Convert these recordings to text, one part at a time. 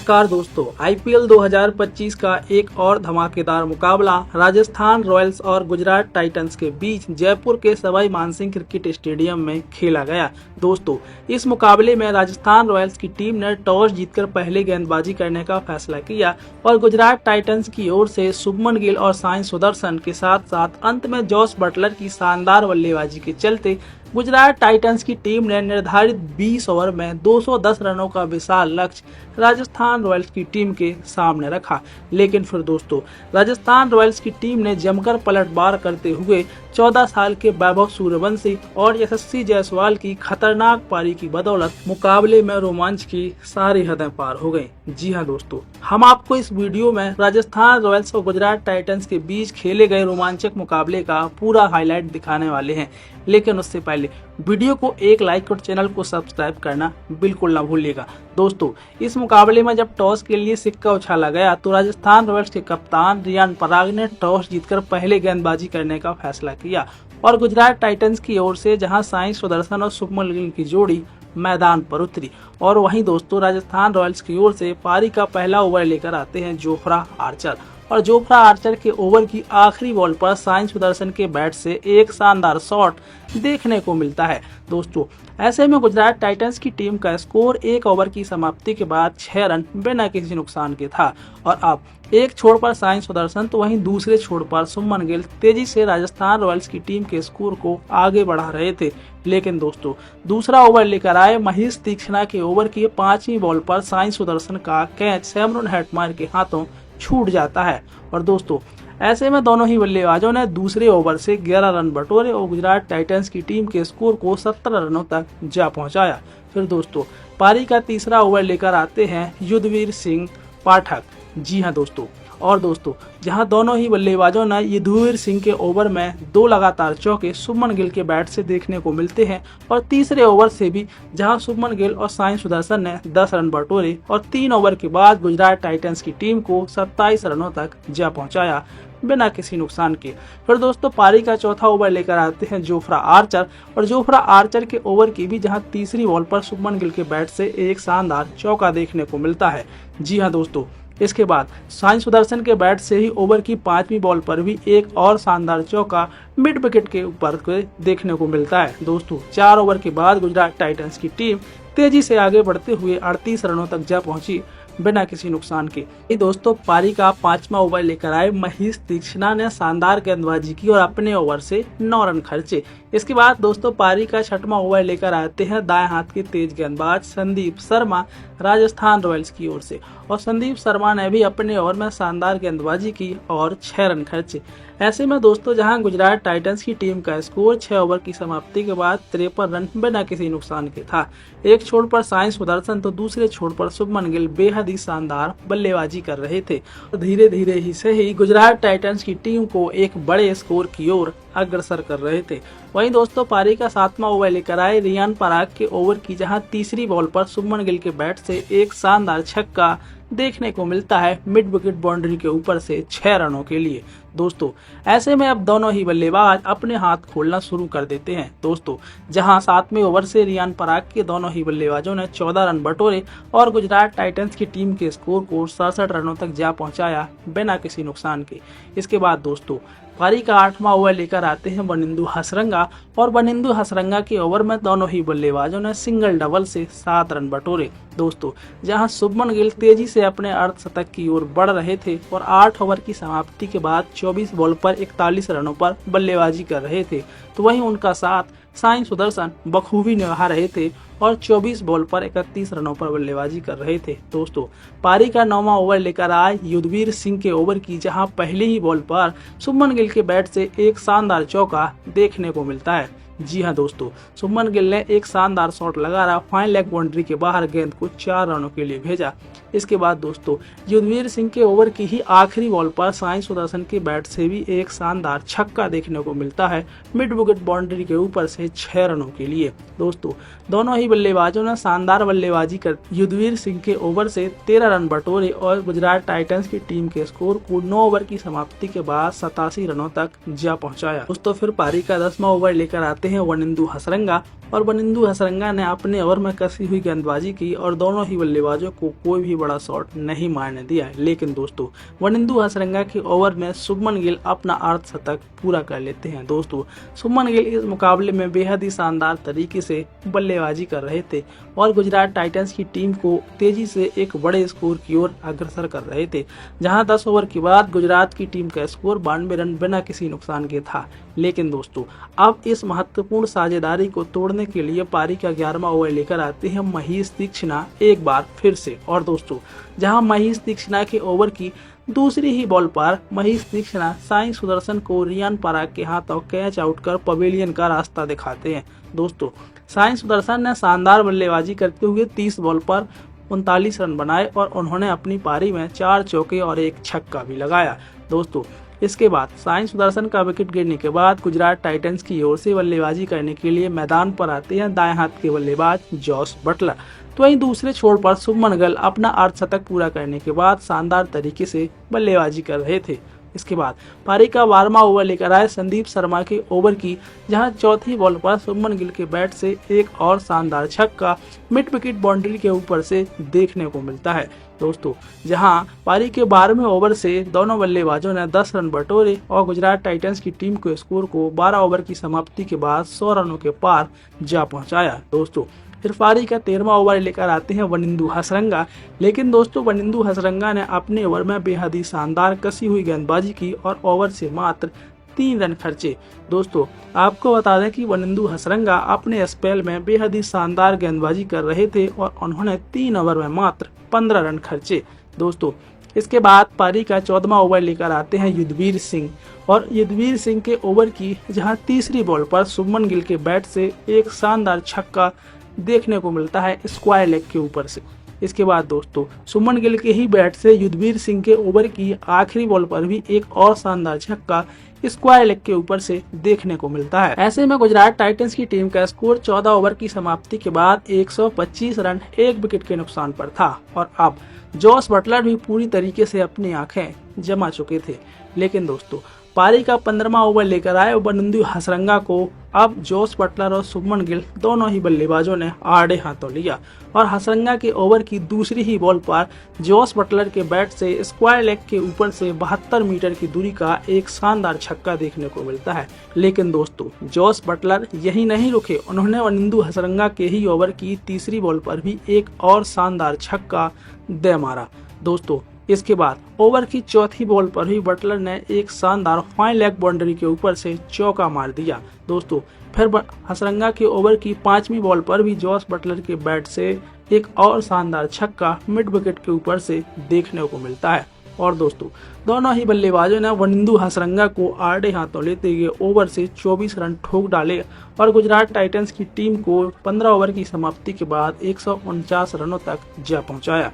नमस्कार दोस्तों, आईपीएल 2025 का एक और धमाकेदार मुकाबला राजस्थान रॉयल्स और गुजरात टाइटंस के बीच जयपुर के सवाई मानसिंह क्रिकेट स्टेडियम में खेला गया। दोस्तों, इस मुकाबले में राजस्थान रॉयल्स की टीम ने टॉस जीतकर पहले गेंदबाजी करने का फैसला किया और गुजरात टाइटंस की ओर से शुभमन गिल और साई सुदर्शन के साथ साथ अंत में जॉस बटलर की शानदार बल्लेबाजी के चलते गुजरात टाइटंस की टीम ने निर्धारित 20 ओवर में 210 रनों का विशाल लक्ष्य राजस्थान रॉयल्स की टीम के सामने रखा। लेकिन फिर दोस्तों, राजस्थान रॉयल्स की टीम ने जमकर पलटवार करते हुए 14 साल के वैभव सूर्यवंशी और यशस्वी जायसवाल की खतरनाक पारी की बदौलत मुकाबले में रोमांच की सारी हदें पार हो गई। जी हां दोस्तों, हम आपको इस वीडियो में राजस्थान रॉयल्स और गुजरात टाइटंस के बीच खेले गए रोमांचक मुकाबले का पूरा हाईलाइट दिखाने वाले हैं। लेकिन उससे पहले वीडियो को एक लाइक और चैनल को सब्सक्राइब करना बिल्कुल ना भूलिएगा। दोस्तों, इस मुकाबले में जब टॉस के लिए सिक्का उछाला गया तो राजस्थान रॉयल्स के कप्तान रियान पराग ने टॉस जीतकर पहले गेंदबाजी करने का फैसला किया और गुजरात टाइटंस की ओर से जहां साई सुदर्शन और शुभमन गिल की जोड़ी मैदान पर उतरी और वहीं दोस्तों राजस्थान रॉयल्स की ओर से पारी का पहला ओवर लेकर आते हैं जोफ्रा आर्चर और जोफ्रा आर्चर के ओवर की आखिरी बॉल पर साई सुदर्शन के बैट से एक शानदार शॉट देखने को मिलता है। दोस्तों, ऐसे में गुजरात टाइटंस की टीम का स्कोर एक ओवर की समाप्ति के बाद 6 रन बिना किसी नुकसान के था और अब एक छोर पर साई सुदर्शन तो वहीं दूसरे छोर पर शुभमन गिल तेजी से राजस्थान रॉयल्स की टीम के स्कोर को आगे बढ़ा रहे थे। लेकिन दोस्तों, दूसरा ओवर लेकर आए महेश तीक्ष्णा के ओवर की 5वीं बॉल पर साई सुदर्शन का कैच सैमरन हेटमायर के हाथों छूट जाता है और दोस्तों ऐसे में दोनों ही बल्लेबाजों ने दूसरे ओवर से 11 रन बटोरे और गुजरात टाइटंस की टीम के स्कोर को 17 रनों तक जा पहुंचाया। फिर दोस्तों, पारी का तीसरा ओवर लेकर आते हैं युद्धवीर सिंह पाठक। जी हां दोस्तों, और दोस्तों जहां दोनों ही बल्लेबाजों ने युद्धवीर सिंह के ओवर में 2 लगातार चौके शुभमन गिल के बैट से देखने को मिलते हैं और तीसरे ओवर से भी जहां शुभमन गिल और साई सुदर्शन ने 10 रन बटोरे और 3 ओवर के बाद गुजरात टाइटंस की टीम को 27 रनों तक जा पहुंचाया बिना किसी नुकसान के। फिर दोस्तों, पारी का चौथा ओवर लेकर आते हैं जोफ्रा आर्चर और जोफ्रा आर्चर के ओवर की भी जहां तीसरी बॉल पर शुभमन गिल के बैट से एक शानदार चौका देखने को मिलता है। जी हां दोस्तों, इसके बाद साई सुदर्शन के बैट से ही ओवर की 5वीं बॉल पर भी एक और शानदार चौका मिड विकेट के ऊपर देखने को मिलता है। दोस्तों, 4 ओवर के बाद गुजरात टाइटंस की टीम तेजी से आगे बढ़ते हुए 38 रनों तक जा पहुंची बिना किसी नुकसान के। दोस्तों, पारी का 5वां ओवर लेकर आए महेश तीक्ष्णा ने शानदार गेंदबाजी की और अपने ओवर से 9 रन खर्चे। इसके बाद दोस्तों, पारी का 6वां ओवर लेकर आते हैं दाएं हाथ के तेज गेंदबाज संदीप शर्मा राजस्थान रॉयल्स की ओर से और संदीप शर्मा ने भी अपने ओवर में शानदार गेंदबाजी की और 6 रन खर्चे। ऐसे में दोस्तों, जहां गुजरात टाइटंस की टीम का स्कोर 6 ओवर की समाप्ति के बाद 53 रन बिना किसी नुकसान के था। एक छोर पर साई सुदर्शन तो दूसरे छोर पर शुभमन गिल बेहद ही शानदार बल्लेबाजी कर रहे थे। धीरे धीरे ही सही गुजरात टाइटंस की टीम को एक बड़े स्कोर की ओर अग्रसर कर रहे थे। वहीं दोस्तों, पारी का 7वां ओवर लेकर आए रियान पराग के ओवर की जहां तीसरी बॉल पर शुभमन गिल के बैट से एक शानदार छक्का देखने को मिलता है मिड विकेट बाउंड्री के ऊपर से 6 रनों के लिए। दोस्तों, ऐसे में अब दोनों ही बल्लेबाज अपने हाथ खोलना शुरू कर देते हैं। दोस्तों, जहां 7वें ओवर से रियान पराग के दोनों ही बल्लेबाजों ने 14 रन बटोरे और गुजरात टाइटंस की टीम के स्कोर को 67 रनों तक जा पहुंचाया बिना किसी नुकसान के। इसके बाद दोस्तों, पारी का 8वां ओवर लेकर आते हैं वनिंदु हसरंगा और वनिंदु हसरंगा के ओवर में दोनों ही बल्लेबाजों ने सिंगल डबल से 7 रन बटोरे। दोस्तों, जहां शुभमन गिल तेजी से अपने अर्धशतक की ओर बढ़ रहे थे और 8 ओवर की समाप्ति के बाद 24 बॉल पर 41 रनों पर बल्लेबाजी कर रहे थे, तो वहीं उनका साथ साई सुदर्शन बखूबी निभा रहे थे और 24 बॉल पर 31 रनों पर बल्लेबाजी कर रहे थे। दोस्तों, पारी का 9वां ओवर लेकर आए युद्धवीर सिंह के ओवर की जहां पहली ही बॉल पर शुभमन गिल के बैट से एक शानदार चौका देखने को मिलता है। जी हां दोस्तों, शुभमन गिल ने एक शानदार शॉट लगाकर फाइन लेग बाउंड्री के बाहर गेंद को 4 रनों के लिए भेजा। इसके बाद दोस्तों, युद्धवीर सिंह के ओवर की ही आखिरी बॉल पर साई सुदर्शन के बैट से भी एक शानदार छक्का देखने को मिलता है मिड विकेट बाउंड्री के ऊपर से 6 रनों के लिए। दोस्तों, दोनों ही बल्लेबाजों ने शानदार बल्लेबाजी कर युद्धवीर सिंह के ओवर से 13 रन बटोरे और गुजरात टाइटंस की टीम के स्कोर को 9 ओवर की समाप्ति के बाद 87 रनों तक जा पहुंचाया। दोस्तों, फिर पारी का 10वां ओवर लेकर आते आते हैं वनिंदु हसरंगा और वनिंदु हसरंगा ने अपने ओवर में कसी हुई गेंदबाजी की और दोनों ही बल्लेबाजों को कोई भी बड़ा शॉट नहीं मारने दिया। लेकिन दोस्तों वनिंदु हसरंगा के ओवर में शुभमन गिल अपना अर्धशतक पूरा कर लेते हैं। दोस्तों शुभमन गिल इस मुकाबले में बेहद ही शानदार तरीके से बल्लेबाजी कर रहे थे और गुजरात टाइटंस की टीम को तेजी से एक बड़े स्कोर की ओर अग्रसर कर रहे थे, जहां 10 ओवर के बाद गुजरात की टीम का स्कोर 92 रन बिना किसी नुकसान के था। लेकिन दोस्तों अब इस महत्वपूर्ण साझेदारी को तोड़ने के लिए पारी का 11वां ओवर लेकर आते हैं महेश तीक्ष्णा एक बार फिर से। और दोस्तों जहां महेश तीक्ष्णा के ओवर की दूसरी ही बॉल पर महेश तीक्ष्णा साई सुदर्शन को रियान पराग के हाथों कैच आउट कर पवेलियन का रास्ता दिखाते हैं। दोस्तों साई सुदर्शन ने शानदार बल्लेबाजी करते हुए 30 बॉल पर 39 रन बनाए और उन्होंने अपनी पारी में 4 चौके और 1 छक्का भी लगाया। दोस्तों इसके बाद साई सुदर्शन का विकेट गिरने के बाद गुजरात टाइटंस की ओर से बल्लेबाजी करने के लिए मैदान पर आते हैं दाएं हाथ के बल्लेबाज जॉस बटलर। तो वहीं दूसरे छोर पर शुभमन गिल अपना अर्धशतक पूरा करने के बाद शानदार तरीके से बल्लेबाजी कर रहे थे। इसके बाद पारी का 12वां ओवर लेकर आए संदीप शर्मा के ओवर की, जहां चौथी बॉल पर शुभमन गिल के बैट से एक और शानदार छक्का मिड विकेट बाउंड्री के ऊपर से देखने को मिलता है। दोस्तों जहां पारी के 12वें ओवर से दोनों बल्लेबाजों ने 10 रन बटोरे और गुजरात टाइटंस की टीम को स्कोर को 12 ओवर की समाप्ति के बाद 100 रनों के पार जा पहुंचाया। दोस्तों फिर पारी का 13वां ओवर लेकर आते हैं वनिंदु हसरंगा। लेकिन दोस्तों वनिंदु हसरंगा ने अपने ओवर में बेहद ही शानदार कसी हुई गेंदबाजी की और ओवर से मात्र 3 रन खर्चे। दोस्तों आपको बता दें कि वनिंदु हसरंगा अपने स्पेल में बेहद ही शानदार गेंदबाजी कर रहे थे और उन्होंने 3 ओवर में मात्र 15 रन खर्चे। दोस्तों इसके बाद पारी का 14वां ओवर लेकर आते हैं युद्धवीर सिंह और युद्धवीर सिंह के ओवर की, जहां तीसरी बॉल पर शुभमन गिल के बैट से एक शानदार छक्का देखने को मिलता है स्क्वायर लेग के ऊपर से। इसके बाद दोस्तों शुभमन गिल के ही बैट से युद्धवीर सिंह के ओवर की आखिरी बॉल पर भी एक और शानदार छक्का स्क्वायर लेग के ऊपर से देखने को मिलता है। ऐसे में गुजरात टाइटंस की टीम का स्कोर 14 ओवर की समाप्ति के बाद 125 रन 1 विकेट के नुकसान पर था और अब जॉस बटलर भी पूरी तरीके से अपनी आंखें जमा चुके थे। लेकिन दोस्तों पारी का 15वां ओवर लेकर आए वनिंदु हसरंगा को अब जॉस बटलर और शुभमन गिल दोनों ही बल्लेबाजों ने आड़े हाथों लिया और हसरंगा के ओवर की दूसरी ही बॉल पर जॉस बटलर के बैट से स्क्वायर लेग के ऊपर से 72 मीटर की दूरी का एक शानदार छक्का देखने को मिलता है। लेकिन दोस्तों जॉस बटलर यही नहीं रुके, उन्होंने वनिंदु हसरंगा के ही ओवर की तीसरी बॉल पर भी एक और शानदार छक्का दे मारा। दोस्तों इसके बाद ओवर की चौथी बॉल पर ही बटलर ने एक शानदार फाइन लेग बाउंड्री के ऊपर से चौका मार दिया। दोस्तों फिर हसरंगा के ओवर की 5वीं बॉल पर भी जॉस बटलर के बैट से एक और शानदार छक्का मिड विकेट के ऊपर से देखने को मिलता है। और दोस्तों दोनों ही बल्लेबाजों ने वनिंदु हसरंगा को आड़े हाथों लेते हुए ओवर से 24 रन ठोक डाले और गुजरात टाइटंस की टीम को 15 ओवर की समाप्ति के बाद 149 रनों तक जा पहुंचाया।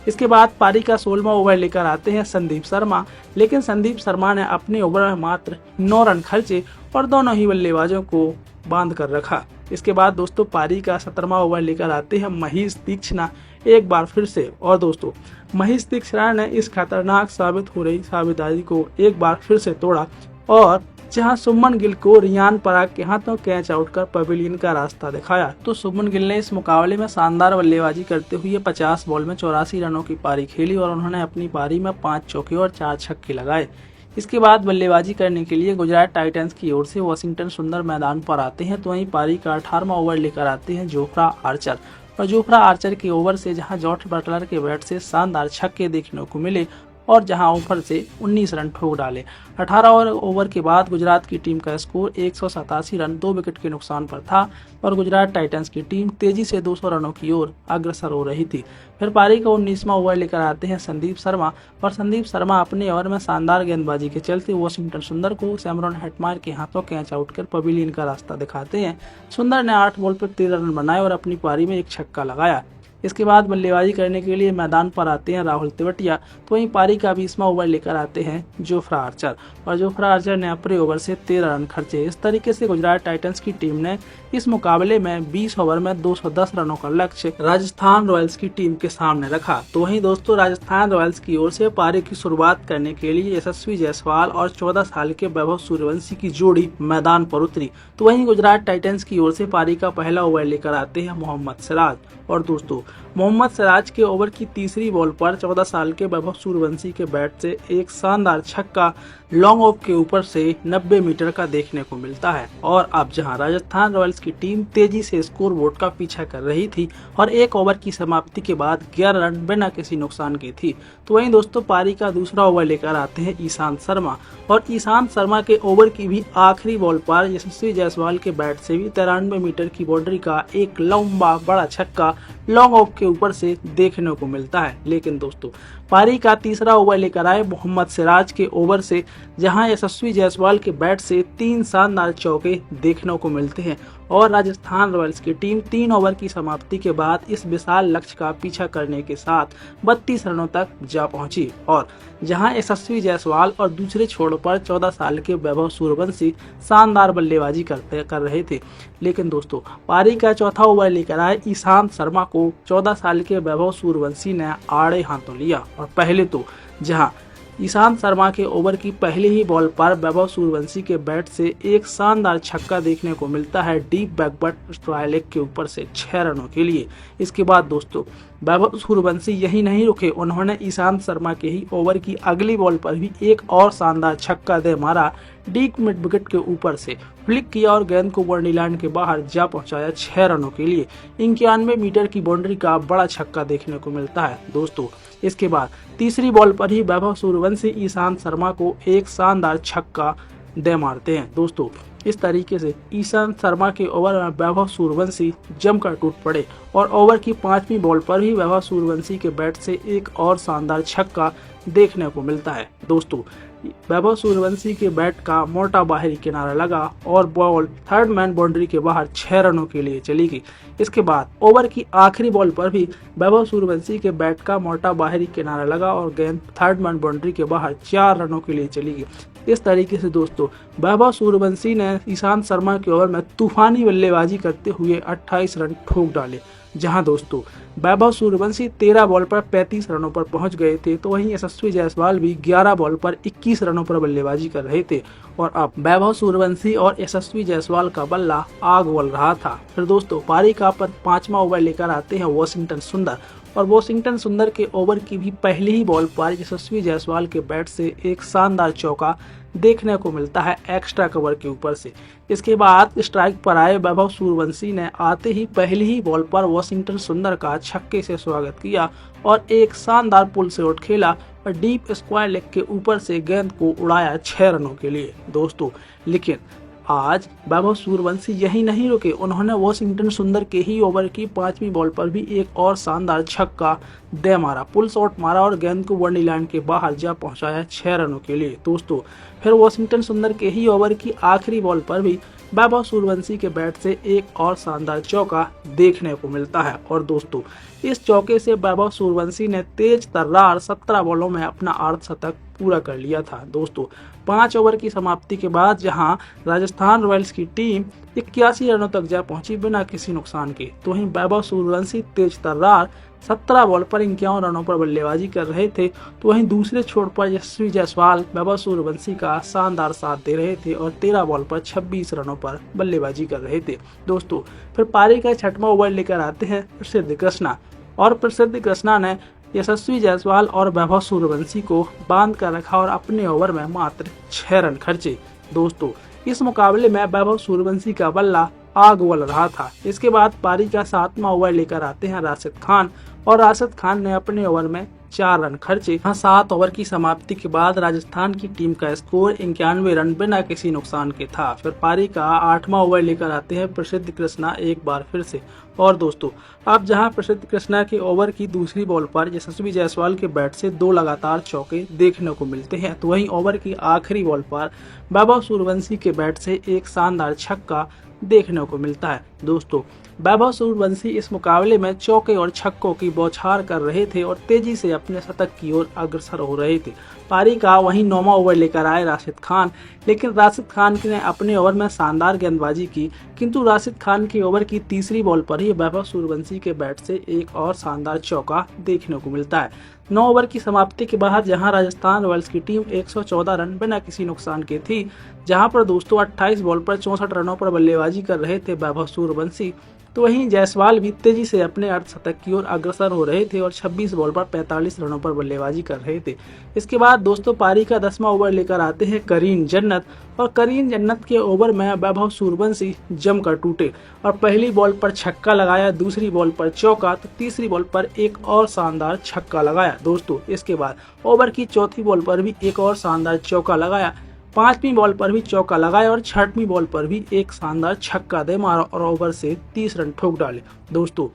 इसके बाद पारी का 16वां ओवर लेकर आते हैं संदीप शर्मा। लेकिन संदीप शर्मा ने अपने ओवर में मात्र 9 रन खर्चे और दोनों ही बल्लेबाजों को बांध कर रखा। इसके बाद दोस्तों पारी का 17वां ओवर लेकर आते हैं महेश तीक्ष्णा एक बार फिर से और दोस्तों महेश तीक्ष्णा ने इस खतरनाक साबित हो रही साझेदारी को एक बार फिर से तोड़ा और जहां शुभमन गिल को रियान पराग के हाथों कैच आउट कर पवेलियन का रास्ता दिखाया। तो शुभमन गिल ने इस मुकाबले में शानदार बल्लेबाजी करते हुए 50 बॉल में 84 रनों की पारी खेली और उन्होंने अपनी पारी में 5 चौके और 4 छक्के लगाए। इसके बाद बल्लेबाजी करने के लिए गुजरात टाइटंस की ओर से वाशिंगटन सुंदर मैदान पर आते हैं। तो वहीं पारी का 18वां ओवर लेकर आते हैं जोफ्रा आर्चर और जोफ्रा आर्चर के ओवर से जहां जॉस बटलर के बैट से शानदार छक्के देखने को मिले और जहां ओवर से 19 रन ठोक डाले। 18 ओवर के बाद गुजरात की टीम का स्कोर 187 रन 2 विकेट के नुकसान पर था और गुजरात टाइटंस की टीम तेजी से 200 रनों की ओर अग्रसर हो रही थी। फिर पारी का 19वां ओवर लेकर आते हैं संदीप शर्मा और संदीप शर्मा अपने ओवर में शानदार गेंदबाजी के चलते वाशिंगटन सुंदर को सैमरॉन हेटमायर के हाथों कैच आउट कर पवेलियन का रास्ता दिखाते हैं। सुंदर ने 8 बॉल पर 13 रन बनाए और अपनी पारी में एक छक्का लगाया। इसके बाद बल्लेबाजी करने के लिए मैदान पर आते हैं राहुल तेवतिया। तो वहीं पारी का 20वां ओवर लेकर आते हैं जोफ्रा आर्चर, और जोफ्रा आर्चर ने अपने ओवर से 13 रन खर्चे। इस तरीके से गुजरात टाइटंस की टीम ने इस मुकाबले में 20 ओवर में 210 रनों का लक्ष्य राजस्थान रॉयल्स की टीम के सामने रखा। तो वहीं दोस्तों राजस्थान रॉयल्स की ओर से पारी की शुरुआत करने के लिए यशस्वी जायसवाल और 14 साल के वैभव सूर्यवंशी की जोड़ी मैदान पर उतरी। तो वहीं गुजरात टाइटंस की ओर से पारी का पहला ओवर लेकर आते हैं मोहम्मद सिराज, और दोस्तों मोहम्मद सिराज के ओवर की तीसरी बॉल पर 14 साल के वैभव सूर्यवंशी के बैट से एक शानदार छक्का लॉन्ग ऑफ के ऊपर से 90 मीटर का देखने को मिलता है। और अब जहां राजस्थान रॉयल्स की टीम तेजी से स्कोर बोर्ड का पीछा कर रही थी और एक ओवर की समाप्ति के बाद 11 रन बिना किसी नुकसान की थी। तो वहीं दोस्तों पारी का दूसरा ओवर लेकर आते हैं ईशांत शर्मा, और ईशांत शर्मा के ओवर की भी आखिरी बॉल पर यशस्वी जायसवाल के बैट से भी 93 मीटर की बाउंड्री का एक लंबा बड़ा छक्का लॉन्ग ऑफ के ऊपर से देखने को मिलता है। लेकिन दोस्तों पारी का तीसरा ओवर लेकर आए मोहम्मद सिराज के ओवर से, जहां यशस्वी जायसवाल के बैट से 3 शानदार चौके देखने को मिलते हैं और राजस्थान रॉयल्स की टीम 3 ओवर की समाप्ति के बाद इस विशाल लक्ष्य का पीछा करने के साथ 32 रनों तक जा पहुंची। और जहां यशस्वी जायसवाल और दूसरे छोर पर 14 साल के वैभव सूर्यवंशी शानदार बल्लेबाजी कर रहे थे। लेकिन दोस्तों पारी का चौथा ओवर लेकर आए ईशांत शर्मा को 14 साल के वैभव सूर्यवंशी ने आड़े हाथों लिया। और पहले तो जहां ईशांत शर्मा के ओवर की पहली ही बॉल पर वैभव सूर्यवंशी के बैट से एक शानदार छक्का देखने को मिलता है डीप बैकवर्ड स्ट्राइक लेग के ऊपर से 6 रनों के लिए। इसके बाद दोस्तों वैभव सूर्यवंशी यही नहीं रुके, उन्होंने ईशांत शर्मा के ही ओवर की अगली बॉल पर भी एक और शानदार छक्का दे मारा डीप मिड विकेट के ऊपर से फ्लिक किया और गेंद को बाउंड्री लाइन के बाहर जा पहुंचाया 6 रनों के लिए। 91 मीटर की बाउंड्री का बड़ा छक्का देखने को मिलता है दोस्तों। इसके बाद तीसरी बॉल पर ही वैभव सूर्यवंशी ईशांत शर्मा को एक शानदार छक्का दे मारते हैं दोस्तों। इस तरीके से ईशांत शर्मा के ओवर में वैभव सूर्यवंशी जमकर टूट पड़े और ओवर की 5वीं बॉल पर ही वैभव सूर्यवंशी के बैट से एक और शानदार छक्का देखने को मिलता है दोस्तों। वैभव सूर्यवंशी के बैट का मोटा बाहरी किनारा लगा और बॉल थर्ड मैन बाउंड्री के बाहर 6 रनों के लिए चली गई। इसके बाद ओवर की आखिरी बॉल पर भी वैभव सूर्यवंशी के बैट का मोटा बाहरी किनारा लगा और गेंद थर्ड मैन बाउंड्री के बाहर 4 रनों के लिए चली गई। इस तरीके से दोस्तों वैभव सूर्यवंशी ने ईशांत शर्मा के ओवर में तूफानी बल्लेबाजी करते हुए 28 रन ठोक डाले, जहां दोस्तों वैभव सूर्यवंशी 13 बॉल पर 35 रनों पर पहुंच गए थे। तो वहीं यशस्वी जायसवाल भी 11 बॉल पर 21 रनों पर बल्लेबाजी कर रहे थे और अब वैभव सूर्यवंशी और यशस्वी जायसवाल का बल्ला आग उगल रहा था। फिर दोस्तों पारी का 5वां ओवर लेकर आते हैं वाशिंगटन सुंदर, और वाशिंगटन सुंदर के ओवर की भी पहली ही बॉल पर यशस्वी जायसवाल के बैट से एक शानदार चौका देखने को मिलता है एक्स्ट्रा कवर के ऊपर से। इसके बाद स्ट्राइक पर आए वैभव सूर्यवंशी ने आते ही पहली ही बॉल पर वाशिंगटन सुंदर का छक्के से स्वागत किया और एक शानदार पुल शॉट खेला और डीप स्क्वायर लेग के ऊपर से गेंद को उड़ाया 6 रनों के लिए दोस्तों। लेकिन आज वैभव सूर्यवंशी यही नहीं रुके, उन्होंने वाशिंगटन सुंदर के ही ओवर की 5वीं बॉल पर भी एक और शानदार छक्का दे मारा, पुल शॉट मारा और गेंद को बाउंड्री लाइन के बाहर जा पहुंचाया 6 रनों के लिए दोस्तों। फिर वाशिंगटन सुंदर के ही ओवर की आखिरी बॉल पर भी वैभव सूर्यवंशी के बैट से एक और शानदार चौका देखने को मिलता है और दोस्तों इस चौके से वैभव सूर्यवंशी ने तेज तर्रार 17 बॉलों में अपना अर्धशतक पूरा कर लिया था दोस्तों। 5 ओवर की समाप्ति के बाद जहां राजस्थान रॉयल्स की टीम 81 रनों तक जा पहुंची बिना किसी नुकसान के, तो वहीं वैभव सूर्यवंशी तेज तर्रार 17 बॉल पर 51 रनों पर बल्लेबाजी कर रहे थे। तो वहीं दूसरे छोर पर यशस्वी जायसवाल वैभव सूर्यवंशी का शानदार साथ दे रहे थे और 13 बॉल पर 26 रनों पर बल्लेबाजी कर रहे थे दोस्तों। फिर पारी का 6वां ओवर लेकर आते हैं प्रसिद्ध कृष्णा, और प्रसिद्ध कृष्णा ने यशस्वी जायसवाल और वैभव सूर्यवंशी को बांध कर रखा और अपने ओवर में मात्र 6 रन खर्चे दोस्तों। इस मुकाबले में वैभव सूर्यवंशी का बल्ला आग उगल रहा था। इसके बाद पारी का 7वां ओवर लेकर आते हैं राशिद खान, और राशिद खान ने अपने ओवर में 4 रन खर्चे। 7 ओवर की समाप्ति के बाद राजस्थान की टीम का स्कोर 91 रन बिना किसी नुकसान के था। फिर पारी का 8वां ओवर लेकर आते हैं प्रसिद्ध कृष्णा एक बार फिर से, और दोस्तों अब जहां प्रसिद्ध कृष्णा के ओवर की दूसरी बॉल पर यशस्वी जायसवाल के बैट से 2 लगातार चौके देखने को मिलते हैं, तो वहीं ओवर की आखिरी बॉल पर वैभव सूर्यवंशी के बैट से एक शानदार छक्का देखने को मिलता है। दोस्तों, वैभव सूर्यवंशी इस मुकाबले में चौके और छक्कों की बौछार कर रहे थे और तेजी से अपने शतक की ओर अग्रसर हो रहे थे। पारी का वहीं 9वां ओवर लेकर आए राशिद खान, लेकिन राशिद खान ने अपने ओवर में शानदार गेंदबाजी की, किंतु राशिद खान के ओवर की तीसरी बॉल पर ही वैभव सूर्यवंशी के बैट से एक और शानदार चौका देखने को मिलता है। 9 ओवर की समाप्ति के बाद जहां राजस्थान रॉयल्स की टीम 114 रन बिना किसी नुकसान के थी, जहां पर दोस्तों 28 बॉल पर 64 रनों पर बल्लेबाजी कर रहे थे वैभव सूर्यवंशी, तो वहीं जायसवाल भी तेजी से अपने अर्धशतक की ओर अग्रसर हो रहे थे और 26 बॉल पर 45 रनों पर बल्लेबाजी कर रहे थे। इसके बाद दोस्तों पारी का 10वां ओवर लेकर आते हैं करीम जन्नत, और करीम जन्नत के ओवर में वैभव सूर्यवंशी जमकर टूटे और पहली बॉल पर छक्का लगाया, दूसरी बॉल पर चौका, तो तीसरी बॉल पर एक और शानदार छक्का लगाया। दोस्तों, इसके बाद ओवर की चौथी बॉल पर भी एक और शानदार चौका लगाया, 5वीं बॉल पर भी चौका लगाया और 6वीं बॉल पर भी एक शानदार छक्का दे मारा और ओवर से 30 रन ठोक डाले। दोस्तों,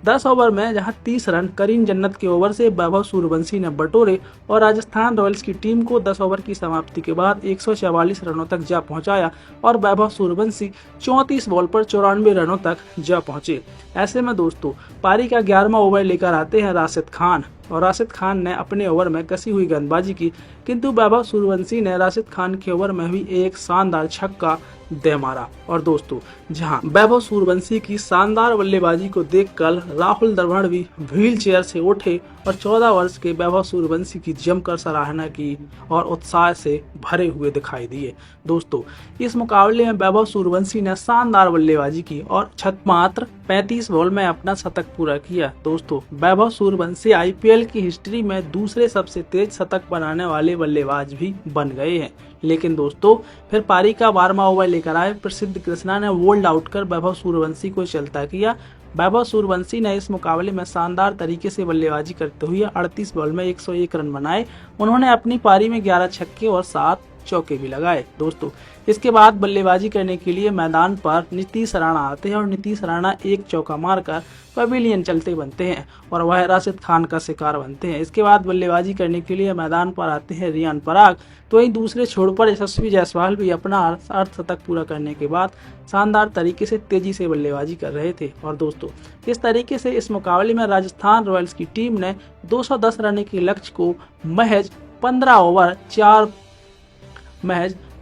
10 ओवर में जहां 30 रन करीम जन्नत के ओवर से वैभव सूर्यवंशी ने बटोरे और राजस्थान रॉयल्स की टीम को 10 ओवर की समाप्ति के बाद 144 रनों तक जा पहुंचाया और वैभव सूर्यवंशी 34 बॉल पर 94 रनों तक जा पहुंचे। ऐसे में दोस्तों पारी का 11वां ओवर लेकर आते हैं राशिद खान, और राशिद खान ने अपने ओवर में कसी हुई गेंदबाजी की, किंतु वैभव सूर्यवंशी ने राशिद खान के ओवर में भी एक शानदार छक्का दे मारा। और दोस्तों, जहां वैभव सूर्यवंशी की शानदार बल्लेबाजी को देखकर राहुल द्रविड़ भी व्हील चेयर से उठे और 14 वर्ष के वैभव सूर्यवंशी की जमकर सराहना की और उत्साह से भरे हुए दिखाई दिए। दोस्तों, इस मुकाबले में वैभव सूर्यवंशी ने शानदार बल्लेबाजी की और मात्र 35 बॉल में अपना शतक पूरा किया। दोस्तों, वैभव सूर्यवंशी IPL की हिस्ट्री में दूसरे सबसे तेज शतक बनाने वाले बल्लेबाज भी बन गए हैं। लेकिन दोस्तों, फिर पारी का 12वां ओवर लेकर आए प्रसिद्ध कृष्णा ने बोल्ड आउट कर वैभव सूर्यवंशी को चलता किया। वैभव सूर्यवंशी ने इस मुकाबले में शानदार तरीके से बल्लेबाजी करते हुए 38 बॉल में 101 रन बनाए। उन्होंने अपनी पारी में 11 छक्के और 7 चौके भी लगाए। दोस्तों, इसके बाद बल्लेबाजी करने के लिए मैदान पर नीतीश राणा आते हैं और नीतीश राणा एक चौका मारकर पवेलियन चलते बनते हैं और वह राशिद खान का शिकार बनते हैं। इसके बाद बल्लेबाजी करने के लिए मैदान पर आते हैं रियान पराग, तो वहीं दूसरे छोर पर यशस्वी जायसवाल भी अपना अर्धशतक पूरा करने के बाद शानदार तरीके से तेजी से बल्लेबाजी कर रहे थे। और दोस्तों, इस तरीके से इस मुकाबले में राजस्थान रॉयल्स की टीम ने 210 रन के लक्ष्य को महज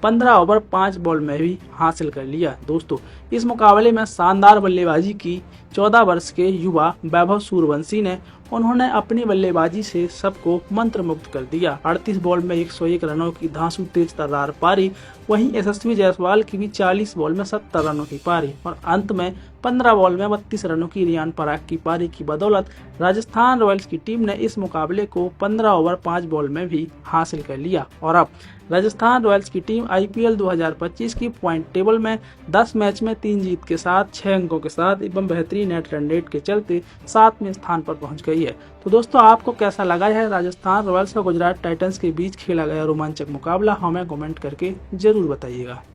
15 ओवर 5 बॉल में भी हासिल कर लिया। दोस्तों, इस मुकाबले में शानदार बल्लेबाजी की 14 वर्ष के युवा वैभव सूर्यवंशी ने। उन्होंने अपनी बल्लेबाजी से सबको मंत्रमुग्ध कर दिया। 38 बॉल में 101 रनों की धांसू तेज तर्रार पारी, वहीं यशस्वी जायसवाल की भी 40 बॉल में 70 रनों की पारी और अंत में 15 बॉल में 32 रनों की रियान पराग की पारी की बदौलत राजस्थान रॉयल्स की टीम ने इस मुकाबले को 15 ओवर 5 बॉल में भी हासिल कर लिया। और अब राजस्थान रॉयल्स की टीम IPL 2025 की पॉइंट टेबल में 10 मैच में 3 जीत के साथ 6 अंकों के साथ एवं बेहतरीन नेट रन रेट के चलते 7वें स्थान पर पहुंच गई है। तो दोस्तों, आपको कैसा लगा है राजस्थान रॉयल्स और गुजरात टाइटंस के बीच खेला गया रोमांचक मुकाबला? हमें कमेंट करके जरूर बताइएगा।